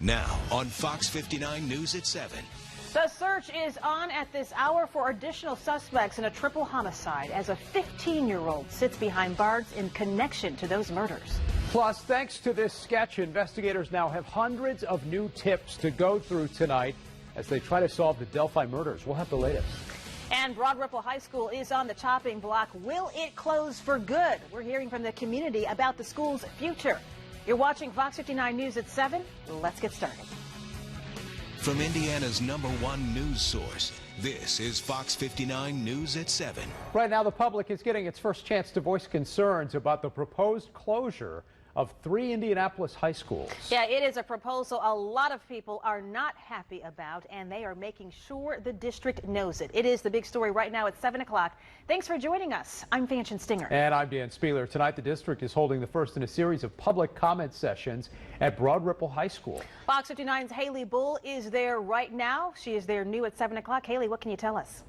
Now on Fox 59 News at 7. The search is on at this hour for additional suspects in a triple homicide as a 15-year-old sits behind bars in connection to those murders. Plus, thanks to this sketch, investigators now have hundreds of new tips to go through tonight as they try to solve the Delphi murders. We'll have the latest. And Broad Ripple High School is on the chopping block. Will it close for good? We're hearing from the community about the school's future. You're watching Fox 59 News at 7. Let's get started. From Indiana's #1 news source, this is Fox 59 News at 7. Right now, the public is getting its first chance to voice concerns about the proposed closure of 3 Indianapolis high schools. Yeah, it is a proposal a lot of people are not happy about, and they are making sure the district knows it. It is the big story right now at 7 o'clock. Thanks for joining us. I'm Fanchen Stinger. And I'm Dan Spieler. Tonight, the district is holding the first in a series of public comment sessions at Broad Ripple High School. Fox 59's Haley Bull is there right now. She is there new at 7 o'clock. Haley, what can you tell us?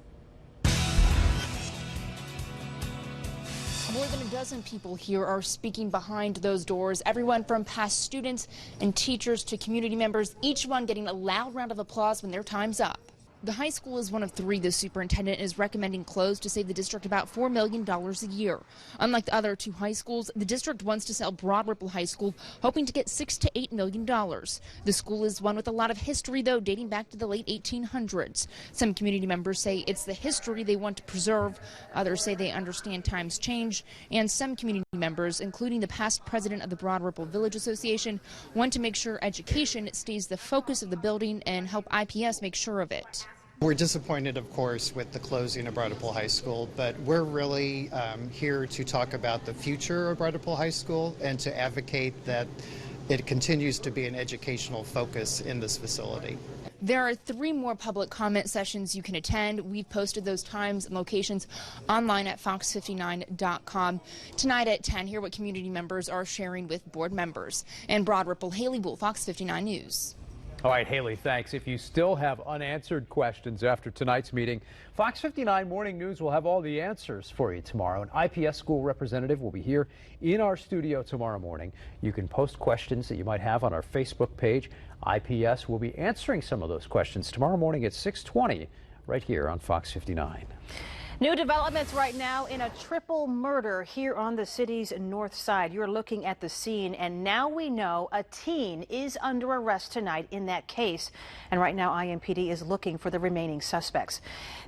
More than a dozen people here are speaking behind those doors. Everyone from past students and teachers to community members, each one getting a loud round of applause when their time's up. The high school is one of 3 the superintendent is recommending close to save the district about $4 million a year. Unlike the other 2 high schools, the district wants to sell Broad Ripple High School, hoping to get $6 to $8 million. The school is one with a lot of history, though, dating back to the late 1800s. Some community members say it's the history they want to preserve. Others say they understand times change. And some community members, including the past president of the Broad Ripple Village Association, want to make sure education stays the focus of the building and help IPS make sure of it. We're disappointed, of course, with the closing of Broad Ripple High School, but we're really here to talk about the future of Broad Ripple High School and to advocate that it continues to be an educational focus in this facility. There are 3 more public comment sessions you can attend. We've posted those times and locations online at fox59.com. Tonight at 10, hear what community members are sharing with board members. And Broad Ripple, Haley Bull, Fox 59 News. All right, Haley, thanks. If you still have unanswered questions after tonight's meeting, Fox 59 Morning News will have all the answers for you tomorrow. An IPS school representative will be here in our studio tomorrow morning. You can post questions that you might have on our Facebook page. IPS will be answering some of those questions tomorrow morning at 6:20 right here on Fox 59. New developments right now in a triple murder here on the city's north side. You're looking at the scene, and now we know a teen is under arrest tonight in that case. And right now, IMPD is looking for the remaining suspects.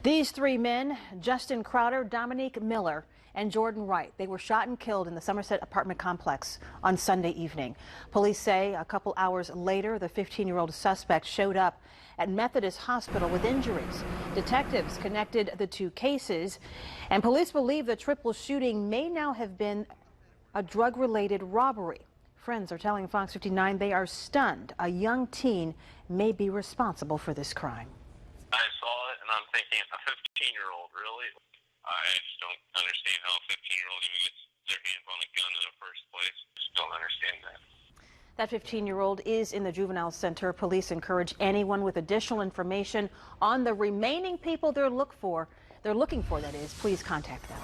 These 3 men, Justin Crowder, Dominique Miller, and Jordan Wright, they were shot and killed in the Somerset apartment complex on Sunday evening. Police say a couple hours later, the 15-year-old suspect showed up at Methodist Hospital with injuries. Detectives connected the 2 cases, and police believe the triple shooting may now have been a drug-related robbery. Friends are telling Fox 59 they are stunned a young teen may be responsible for this crime. I saw it and I'm thinking, a 15-year-old, really? I just don't understand how a 15-year-old even gets their hands on a gun in the first place. Just don't understand that. That 15-year-old is in the juvenile center. Police encourage anyone with additional information on the remaining people they're looking for, that is, please contact them.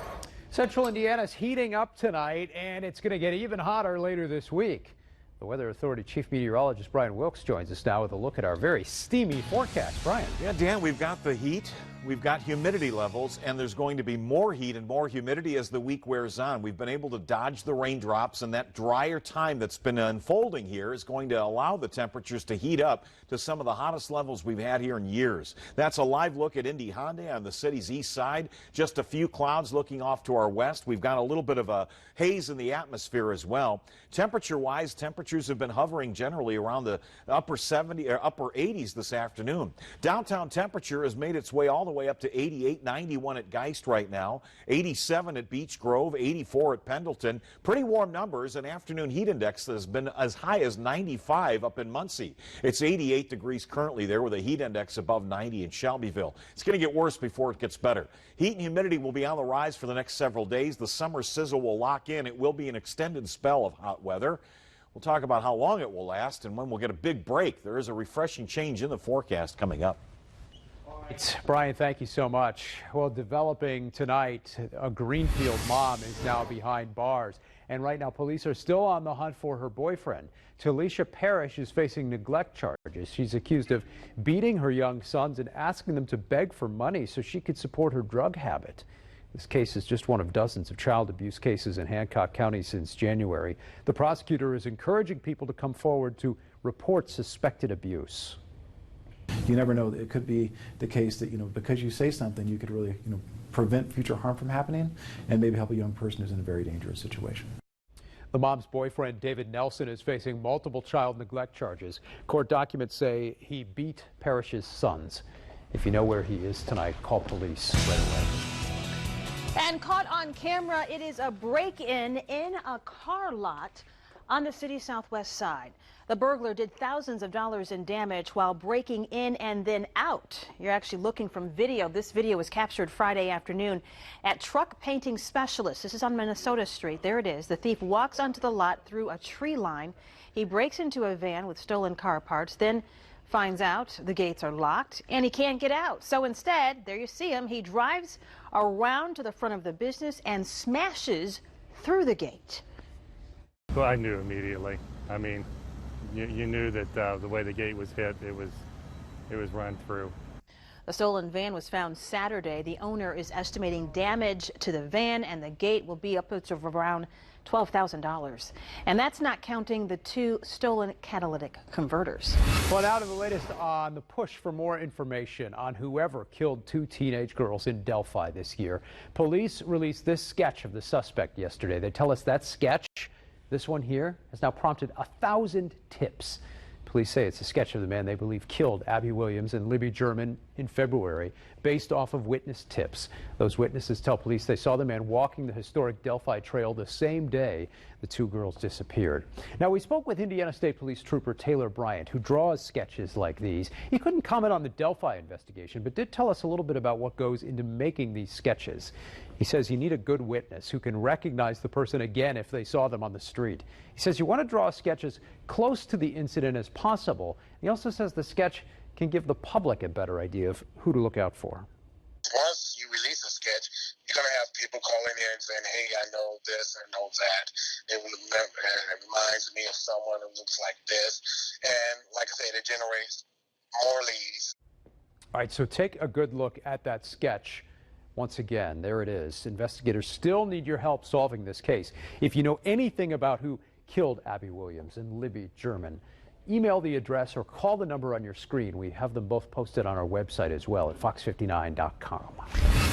Central Indiana is heating up tonight, and it's going to get even hotter later this week. The Weather Authority Chief Meteorologist Brian Wilkes joins us now with a look at our very steamy forecast. Brian. Yeah, Dan, we've got the heat, we've got humidity levels, and there's going to be more heat and more humidity as the week wears on. We've been able to dodge the raindrops, and that drier time that's been unfolding here is going to allow the temperatures to heat up to some of the hottest levels we've had here in years. That's a live look at Indy Hyundai on the city's east side. Just a few clouds looking off to our west. We've got a little bit of a haze in the atmosphere as well. Temperature-wise, temperatures have been hovering generally around the upper 70 or upper 80s this afternoon. Downtown temperature has made its way all the way up to 88, 91 at Geist right now, 87 at Beech Grove, 84 at Pendleton. Pretty warm numbers. An afternoon heat index that has been as high as 95 up in Muncie. It's 88 degrees currently there with a heat index above 90 in Shelbyville. It's going to get worse before it gets better. Heat and humidity will be on the rise for the next several days. The summer sizzle will lock in. It will be an extended spell of hot weather. We'll talk about how long it will last and when we'll get a big break. There is a refreshing change in the forecast coming up. Brian, thank you so much. Well, developing tonight, a Greenfield mom is now behind bars. And right now, police are still on the hunt for her boyfriend. Talisha Parrish is facing neglect charges. She's accused of beating her young sons and asking them to beg for money so she could support her drug habit. This case is just one of dozens of child abuse cases in Hancock County since January. The prosecutor is encouraging people to come forward to report suspected abuse. You never know. It could be the case that, because you say something, you could really, prevent future harm from happening and maybe help a young person who's in a very dangerous situation. The mom's boyfriend, David Nelson, is facing multiple child neglect charges. Court documents say he beat Parrish's sons. If you know where he is tonight, call police right away. And caught on camera, it is a break-in in a car lot on the city's southwest side. The burglar did thousands of dollars in damage while breaking in and then out. You're actually looking from video. This video was captured Friday afternoon at Truck Painting Specialist. This is on Minnesota Street. There it is. The thief walks onto the lot through a tree line. He breaks into a van with stolen car parts, then finds out the gates are locked and he can't get out. So instead, there you see him, he drives around to the front of the business and smashes through the gate. Well, I knew immediately. I mean, you knew that the way the gate was hit, it was run through. The stolen van was found Saturday. The owner is estimating damage to the van and the gate will be upwards of around $12,000. And that's not counting the 2 stolen catalytic converters. Well, now to the latest on the push for more information on whoever killed 2 teenage girls in Delphi this year. Police released this sketch of the suspect yesterday. They tell us that sketch, this one here, has now prompted 1,000 tips. Police say it's a sketch of the man they believe killed Abby Williams and Libby German in February, based off of witness tips. Those witnesses tell police they saw the man walking the historic Delphi Trail the same day the 2 girls disappeared. Now, we spoke with Indiana State Police Trooper Taylor Bryant, who draws sketches like these. He couldn't comment on the Delphi investigation, but did tell us a little bit about what goes into making these sketches. He says you need a good witness who can recognize the person again if they saw them on the street. He says you want to draw sketches close to the incident as possible. He also says the sketch can give the public a better idea of who to look out for. Once you release a sketch, you're going to have people calling in and saying, hey, I know this and know that. It reminds me of someone who looks like this. And like I said, it generates more leads. All right, so take a good look at that sketch. Once again, there it is. Investigators still need your help solving this case. If you know anything about who killed Abby Williams and Libby German, email the address or call the number on your screen. We have them both posted on our website as well at fox59.com.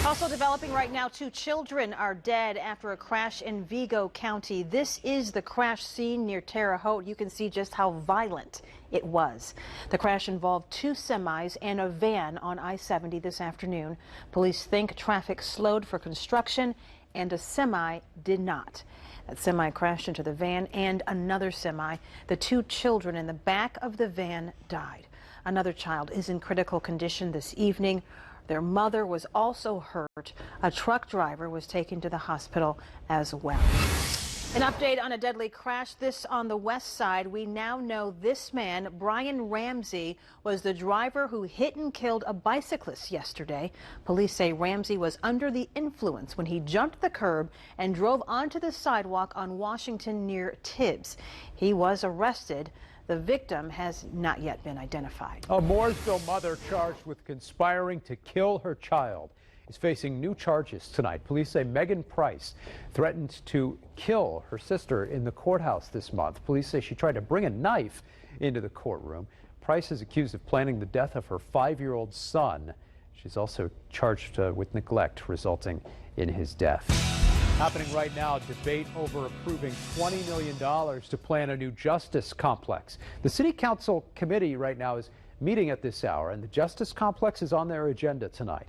Also developing right now, 2 children are dead after a crash in Vigo County. This is the crash scene near Terre Haute. You can see just how violent it was. The crash involved 2 semis and a van on I-70 this afternoon. Police think traffic slowed for construction and a semi did not. That semi crashed into the van and another semi. The 2 children in the back of the van died. Another child is in critical condition this evening. Their mother was also hurt. A truck driver was taken to the hospital as well. An update on a deadly crash, this on the west side. We now know this man, Brian Ramsey, was the driver who hit and killed a bicyclist yesterday. Police say Ramsey was under the influence when he jumped the curb and drove onto the sidewalk on Washington near Tibbs. He was arrested. The victim has not yet been identified. A Mooresville mother charged with conspiring to kill her child is facing new charges tonight. Police say Megan Price threatened to kill her sister in the courthouse this month. Police say she tried to bring a knife into the courtroom. Price is accused of planning the death of her 5-year-old son. She's also charged with neglect resulting in his death. Happening right now, debate over approving $20 million to plan a new justice complex. The City Council committee right now is meeting at this hour, and the justice complex is on their agenda tonight.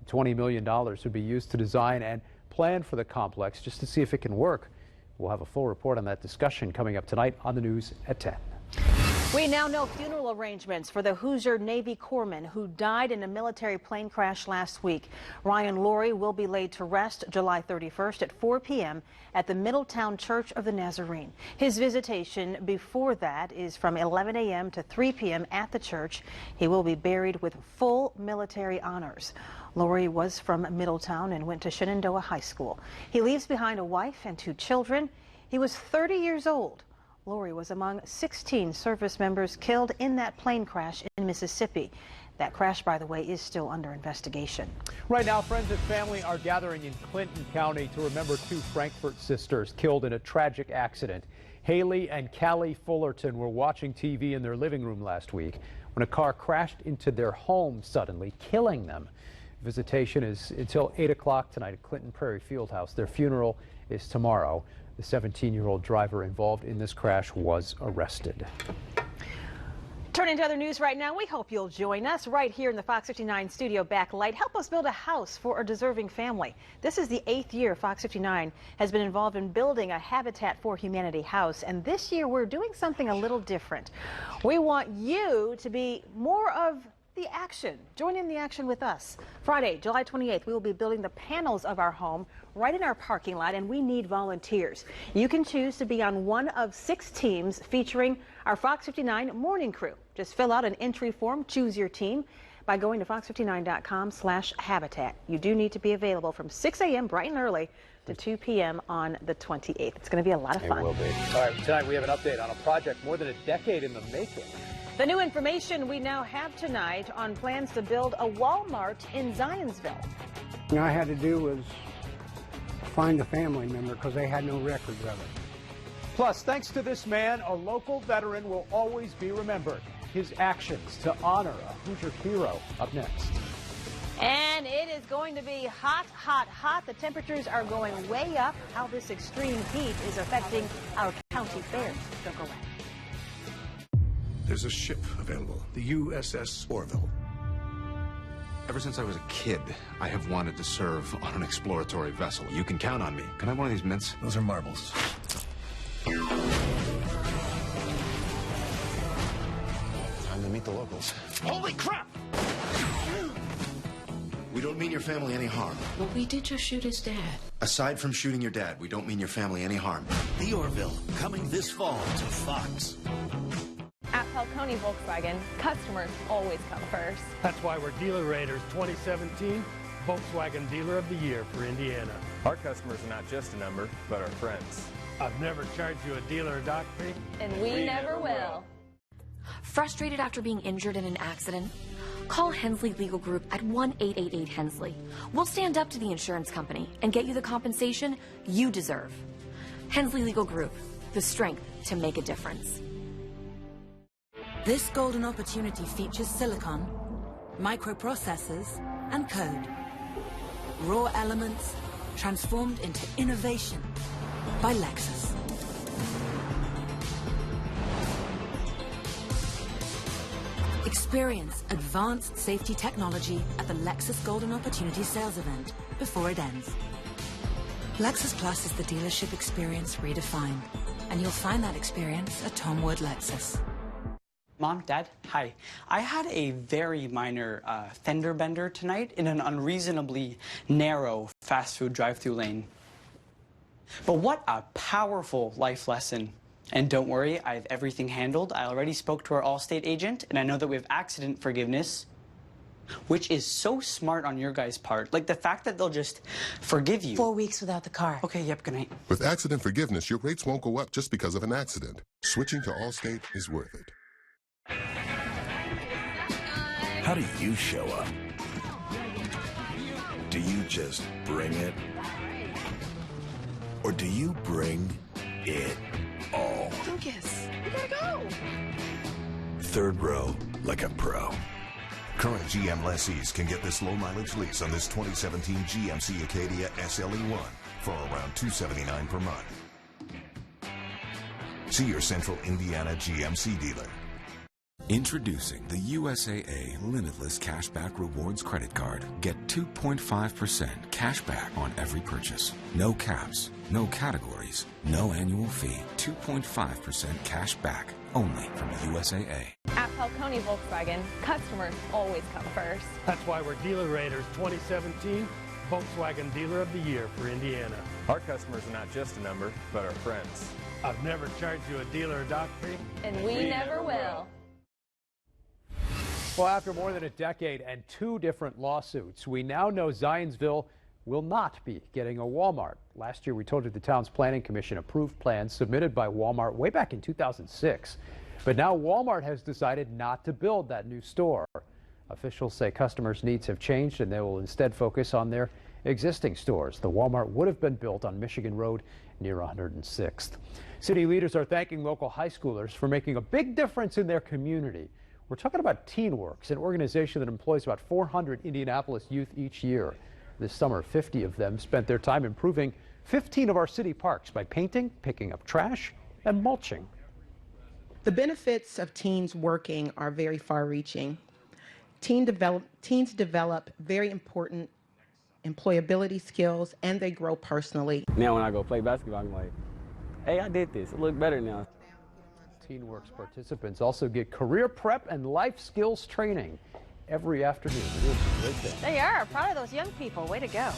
$20 million would be used to design and plan for the complex just to see if it can work. We'll have a full report on that discussion coming up tonight on the news at 10. We now know funeral arrangements for the Hoosier Navy corpsman who died in a military plane crash last week. Ryan Laurie will be laid to rest July 31st at 4 p.m. at the Middletown Church of the Nazarene. His visitation before that is from 11 a.m. to 3 p.m. at the church. He will be buried with full military honors. Laurie was from Middletown and went to Shenandoah High School. He leaves behind a wife and 2 children. He was 30 years old. Laurie was among 16 service members killed in that plane crash in Mississippi. That crash, by the way, is still under investigation. Right now, friends and family are gathering in Clinton County to remember 2 Frankfurt sisters killed in a tragic accident. Haley and Callie Fullerton were watching TV in their living room last week when a car crashed into their home suddenly, killing them. Visitation is until 8 o'clock tonight at Clinton Prairie Fieldhouse. Their funeral is tomorrow. The 17-year-old driver involved in this crash was arrested. Turning to other news right now, we hope you'll join us right here in the Fox 59 studio backlight. Help us build a house for a deserving family. This is the 8th year Fox 59 has been involved in building a Habitat for Humanity house, and this year we're doing something a little different. We want you to be more of the action. Join in the action with us. Friday, July 28th, we will be building the panels of our home right in our parking lot, and we need volunteers. You can choose to be on one of 6 teams featuring our Fox 59 morning crew. Just fill out an entry form, choose your team by going to fox59.com/habitat. You do need to be available from 6 a.m. bright and early to 2 p.m. on the 28th. It's going to be a lot of fun. It will be. All right, tonight we have an update on a project more than a decade in the making. The new information we now have tonight on plans to build a Walmart in Zionsville. What I had to do was find a family member because they had no records of it. Plus, thanks to this man, a local veteran will always be remembered. His actions to honor a Hoosier hero. Up next. And it is going to be hot, hot, hot. The temperatures are going way up. How this extreme heat is affecting our county fairs. Don't go away. There's a ship available, the USS Orville. Ever since I was a kid, I have wanted to serve on an exploratory vessel. You can count on me. Can I have one of these mints? Those are marbles. Time to meet the locals. Holy crap! We don't mean your family any harm. But we did just shoot his dad. Aside from shooting your dad, we don't mean your family any harm. The Orville, coming this fall to Fox. At Falcone Volkswagen, customers always come first. That's why we're Dealer Raiders 2017 Volkswagen Dealer of the Year for Indiana. Our customers are not just a number, but our friends. I've never charged you a dealer dock fee. And we never will. Frustrated after being injured in an accident? Call Hensley Legal Group at 1-888-HENSLEY. We'll stand up to the insurance company and get you the compensation you deserve. Hensley Legal Group, the strength to make a difference. This golden opportunity features silicon, microprocessors, and code. Raw elements transformed into innovation by Lexus. Experience advanced safety technology at the Lexus Golden Opportunity sales event before it ends. Lexus Plus is the dealership experience redefined, and you'll find that experience at Tom Wood Lexus. Mom, Dad, hi. I had a very minor fender bender tonight in an unreasonably narrow fast food drive-thru lane. But what a powerful life lesson. And don't worry, I have everything handled. I already spoke to our Allstate agent, and I know that we have accident forgiveness, which is so smart on your guys' part. Like the fact that they'll just forgive you. 4 weeks without the car. Okay, yep, good night. With accident forgiveness, your rates won't go up just because of an accident. Switching to Allstate is worth it. How do you show up? Do you just bring it? Or do you bring it all? Lucas, we gotta go. Third row like a pro. Current GM lessees can get this low-mileage lease on this 2017 GMC Acadia SLE1 for around $279 per month. See your Central Indiana GMC dealer. Introducing the USAA Limitless Cashback Rewards Credit Card. Get 2.5% cash back on every purchase. No caps, no categories, no annual fee. 2.5% cash back only from USAA. At Falcone Volkswagen, customers always come first. That's why we're Dealer Raiders 2017 Volkswagen Dealer of the Year for Indiana. Our customers are not just a number, but our friends. I've never charged you a dealer dock fee. And we never will. Well, after more than a decade and 2 different lawsuits, we now know Zionsville will not be getting a Walmart. Last year, we told you the town's planning commission approved plans submitted by Walmart way back in 2006. But now Walmart has decided not to build that new store. Officials say customers' needs have changed and they will instead focus on their existing stores. The Walmart would have been built on Michigan Road near 106th. City leaders are thanking local high schoolers for making a big difference in their community. We're talking about TeenWorks, an organization that employs about 400 Indianapolis youth each year. This summer, 50 of them spent their time improving 15 of our city parks by painting, picking up trash, and mulching. The benefits of teens working are very far-reaching. Teens develop very important employability skills, and they grow personally. Now when I go play basketball, I'm like, hey, I did this. It looked better now. TeenWorks participants also get career prep and life skills training every afternoon. They are proud of those young people. Way to go.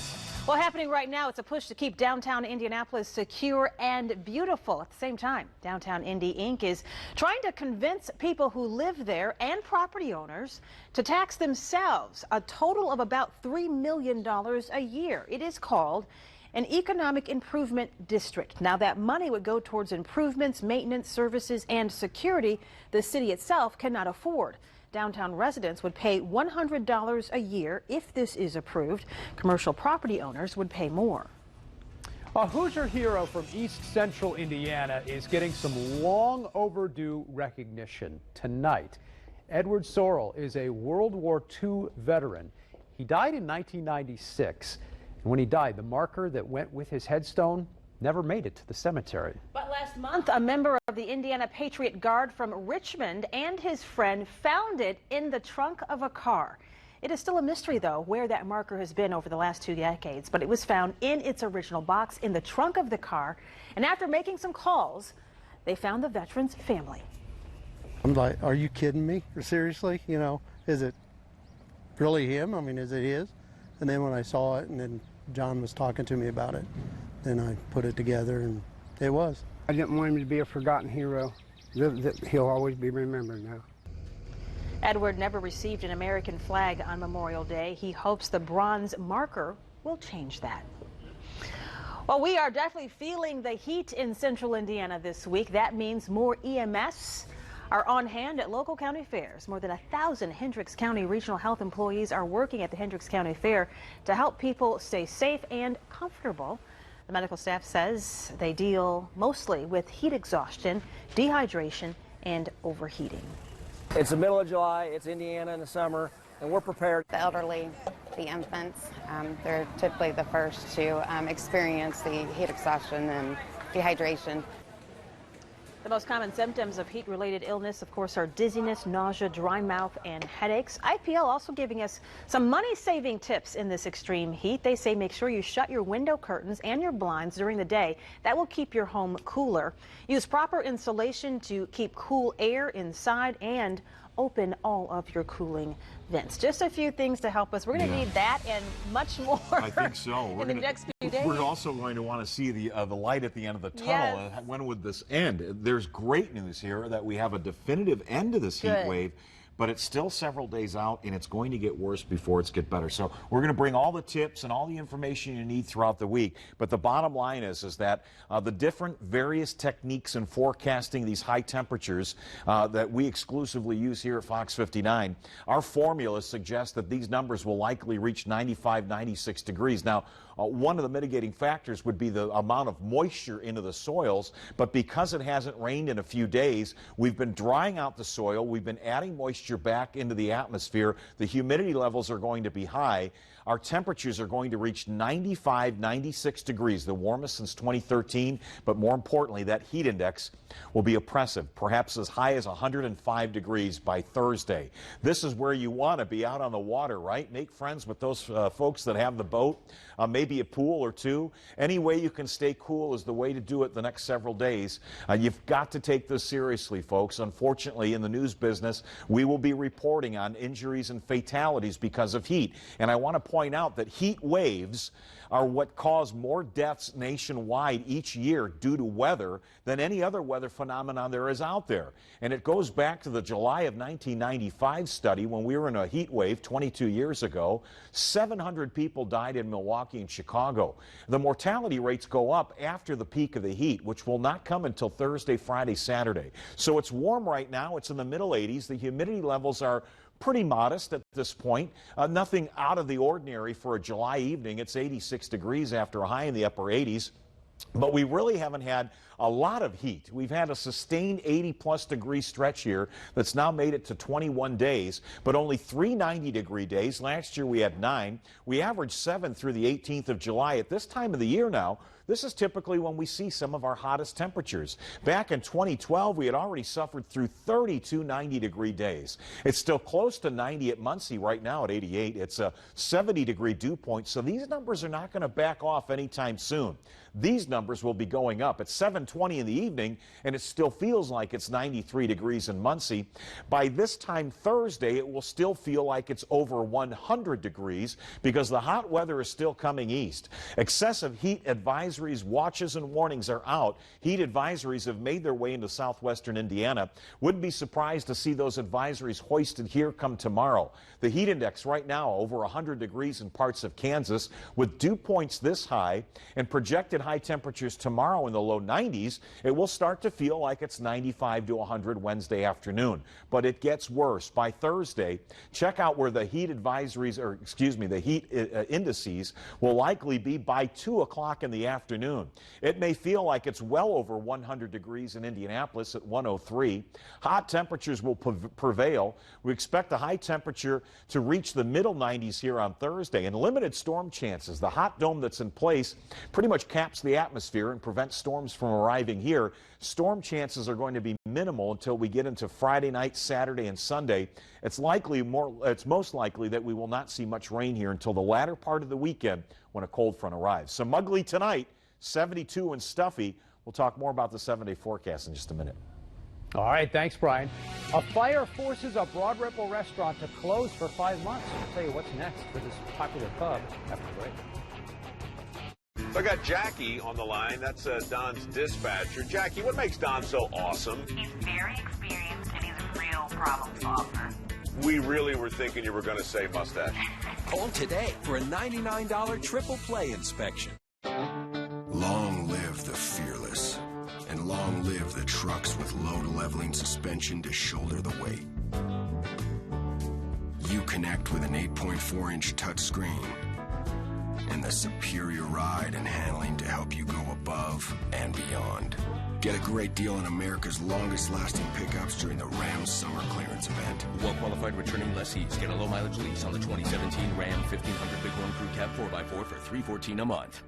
Well, happening right now, it's a push to keep downtown Indianapolis secure and beautiful. At the same time, Downtown Indy Inc. is trying to convince people who live there and property owners to tax themselves a total of about $3 million a year. It is called an economic improvement district. Now, that money would go towards improvements, maintenance, services, and security the city itself cannot afford. Downtown residents would pay $100 a year if this is approved. Commercial property owners would pay more. A Hoosier hero from East Central Indiana is getting some long overdue recognition tonight. Edward Sorrell is a World War II veteran. He died in 1996. And when he died, the marker that went with his headstone never made it to the cemetery. But last month, a member of the Indiana Patriot Guard from Richmond and his friend found it in the trunk of a car. It is still a mystery, though, where that marker has been over the last 2 decades, but it was found in its original box in the trunk of the car. And after making some calls, they found the veteran's family. I'm like, are you kidding me? Or seriously? You know, is it really him? I mean, is it his? And then when I saw it and then John was talking to me about it, then I put it together and it was. I didn't want him to be a forgotten hero. He'll always be remembered now. Edward never received an American flag on Memorial Day. He hopes the bronze marker will change that. Well, we are definitely feeling the heat in central Indiana this week. That means more EMS are on hand at local county fairs. More than 1,000 Hendricks County Regional Health employees are working at the Hendricks County Fair to help people stay safe and comfortable. The medical staff says they deal mostly with heat exhaustion, dehydration, and overheating. It's the middle of July, it's Indiana in the summer, and we're prepared. The elderly, the infants, they're typically the first to experience the heat exhaustion and dehydration. The most common symptoms of heat-related illness, of course, are dizziness, nausea, dry mouth, and headaches. IPL also giving us some money-saving tips in this extreme heat. They say make sure you shut your window curtains and your blinds during the day. That will keep your home cooler. Use proper insulation to keep cool air inside and open all of your cooling vents. Just a few things to help us. We're going to need that and much more. I think so. In the next few days. We're also going to want to see the light at the end of the tunnel. Yes. When would this end? There's great news here that we have a definitive end to this heat wave. But it's still several days out, and it's going to get worse before it's get better. So we're going to bring all the tips and all the information you need throughout the week. But the bottom line is that the different various techniques in forecasting these high temperatures that we exclusively use here at Fox 59, our formulas suggest that these numbers will likely reach 95, 96 degrees. Now, one of the mitigating factors would be the amount of moisture into the soils, but because it hasn't rained in a few days, we've been drying out the soil, we've been adding moisture moisture back into the atmosphere. The humidity levels are going to be high. Our temperatures are going to reach 95, 96 degrees, the warmest since 2013. But more importantly, that heat index will be oppressive, perhaps as high as 105 degrees by Thursday. This is where you want to be, out on the water, right? Make friends with those folks that have the boat, maybe a pool or two. Any way you can stay cool is the way to do it the next several days. You've got to take this seriously, folks. Unfortunately, in the news business, we will be reporting on injuries and fatalities because of heat. And I want to point out that heat waves are what cause more deaths nationwide each year due to weather than any other weather phenomenon there is out there. And it goes back to the July of 1995 study when we were in a heat wave 22 years ago. 700 people died in Milwaukee and Chicago. The mortality rates go up after the peak of the heat, which will not come until Thursday, Friday, Saturday. So it's warm right now. It's in the middle 80s. The humidity levels are pretty modest at this point. Nothing out of the ordinary for a July evening. It's 86 degrees after a high in the upper 80s. But we really haven't had a lot of heat. We've had a sustained 80-plus degree stretch here that's now made it to 21 days, but only 3 90-degree days. Last year we had 9. We averaged 7 through the 18th of July. At this time of the year now, this is typically when we see some of our hottest temperatures. Back in 2012, we had already suffered through 32 90-degree days. It's still close to 90 at Muncie right now at 88. It's a 70-degree dew point, so these numbers are not going to back off anytime soon. These numbers will be going up. It's 7:20 in the evening, and it still feels like it's 93 degrees in Muncie. By this time Thursday, it will still feel like it's over 100 degrees because the hot weather is still coming east. Excessive heat advisories, watches, and warnings are out. Heat advisories have made their way into southwestern Indiana. Wouldn't be surprised to see those advisories hoisted here come tomorrow. The heat index right now over 100 degrees in parts of Kansas, with dew points this high and projected high temperatures tomorrow in the low 90s. It will start to feel like it's 95 to 100 Wednesday afternoon, but it gets worse. By Thursday, check out where the heat advisories, or excuse me, the heat indices will likely be by 2 o'clock in the afternoon. It may feel like it's well over 100 degrees in Indianapolis at 103. Hot temperatures will prevail. We expect the high temperature to reach the middle 90s here on Thursday, and limited storm chances. The hot dome that's in place pretty much caps the atmosphere and prevents storms from arriving here. Storm chances are going to be minimal until we get into Friday night, Saturday, and Sunday. It's most likely that we will not see much rain here until the latter part of the weekend when a cold front arrives. So mugly tonight, 72 and stuffy. We'll talk more about the 7-day forecast in just a minute. All right, thanks, Brian. A fire forces a Broad Ripple restaurant to close for 5 months. I'll tell you what's next for this popular pub after the break. So I got Jackie on the line. That's Don's dispatcher. Jackie, what makes Don so awesome? He's very experienced and he's a real problem solver. We really were thinking you were going to say mustache. Call today for a $99 triple play inspection. Long live the fearless, and long live the trucks with load-leveling suspension to shoulder the weight. You connect with an 8.4-inch touchscreen and the superior ride and handling to help you go above and beyond. Get a great deal on America's longest-lasting pickups during the Ram Summer Clearance event. Well-qualified returning lessees get a low-mileage lease on the 2017 Ram 1500 Bighorn Crew Cab 4x4 for $314 a month.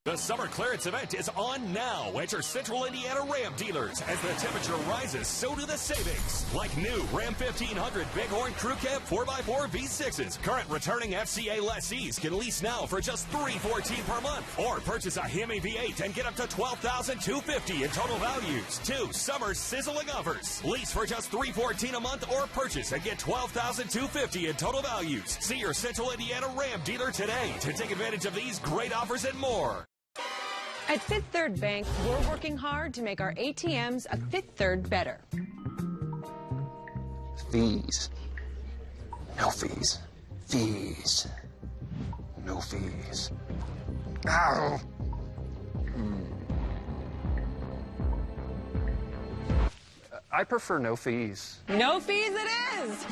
The summer clearance event is on now at your Central Indiana Ram dealers. As the temperature rises, so do the savings. Like new Ram 1500 Bighorn Crew Cab 4x4 V6s. Current returning FCA lessees can lease now for just $314 per month. Or purchase a Hemi V8 and get up to $12,250 in total values. 2 summer sizzling offers. Lease for just $314 a month or purchase and get $12,250 in total values. See your Central Indiana Ram dealer today to take advantage of these great offers and more. At Fifth Third Bank, we're working hard to make our ATMs a Fifth Third better. Fees. No fees. Fees. No fees. Ow! I prefer no fees. No fees it is!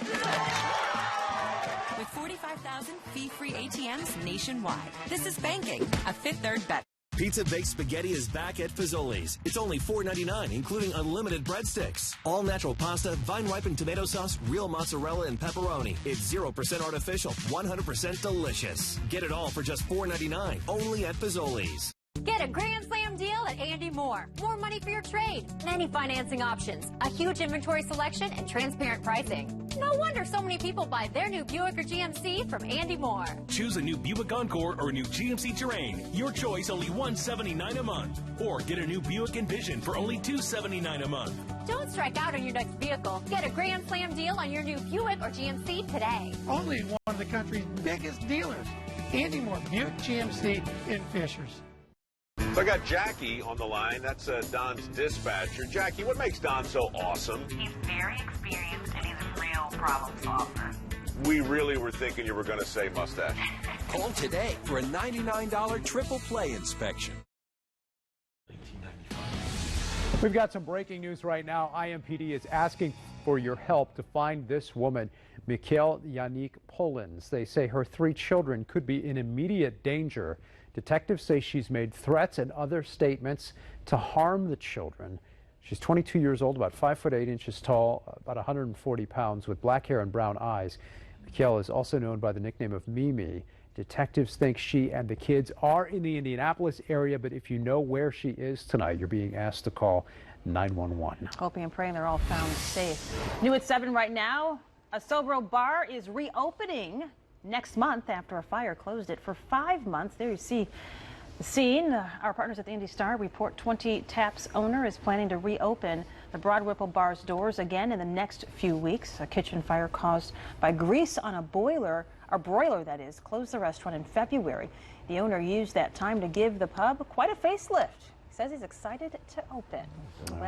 With 45,000 fee-free ATMs nationwide. This is banking, a Fifth Third bet. Pizza Baked Spaghetti is back at Fazoli's. It's only $4.99, including unlimited breadsticks. All natural pasta, vine-ripened tomato sauce, real mozzarella, and pepperoni. It's 0% artificial, 100% delicious. Get it all for just $4.99, only at Fazoli's. Get a Grand Slam deal at Andy Moore. More money for your trade, many financing options, a huge inventory selection, and transparent pricing. No wonder so many people buy their new Buick or GMC from Andy Moore. Choose a new Buick Encore or a new GMC Terrain. Your choice, only $179 a month. Or get a new Buick Envision for only $279 a month. Don't strike out on your next vehicle. Get a Grand Slam deal on your new Buick or GMC today. Only one of the country's biggest dealers. Andy Moore, Buick GMC in Fishers. So I got Jackie on the line. That's Don's dispatcher. Jackie, what makes Don so awesome? He's very experienced and he's a real problem solver. We really were thinking you were going to say mustache. Call today for a $99 triple play inspection. We've got some breaking news right now. IMPD is asking for your help to find this woman, Mikhail Yannick Polins. They say her 3 children could be in immediate danger. Detectives say she's made threats and other statements to harm the children. She's 22 years old, about 5 foot 8 inches tall, about 140 pounds, with black hair and brown eyes. Mikhail is also known by the nickname of Mimi. Detectives think she and the kids are in the Indianapolis area, but if you know where she is tonight, you're being asked to call 911. Hoping and praying they're all found safe. New at 7 right now, a Sobro bar is reopening next month after a fire closed it for 5 months. There you see the scene. Our partners at the Indy Star report 20 Taps owner is planning to reopen the Broad Whipple bar's doors again in the next few weeks. A kitchen fire caused by grease on a broiler that is, closed the restaurant in February. The owner used that time to give the pub quite a facelift. Says he's excited to open.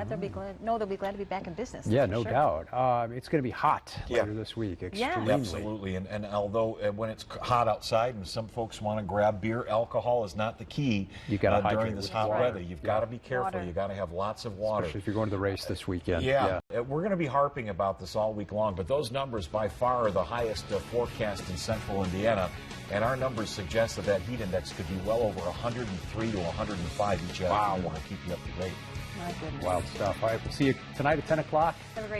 They'll be glad to be back in business. Yeah, no doubt. It's going to be hot later this week. Extremely. Absolutely. And although when it's hot outside and some folks want to grab beer, alcohol is not the key during this hot weather. You've got to be careful. You've got to have lots of water. Especially if you're going to the race this weekend. Yeah. We're going to be harping about this all week long, but those numbers by far are the highest forecast in central Indiana. And our numbers suggest that heat index could be well over 103 to 105 each afternoon. We'll keep you up to date. My goodness. Wild stuff. All right, we'll see you tonight at 10 o'clock. Have a great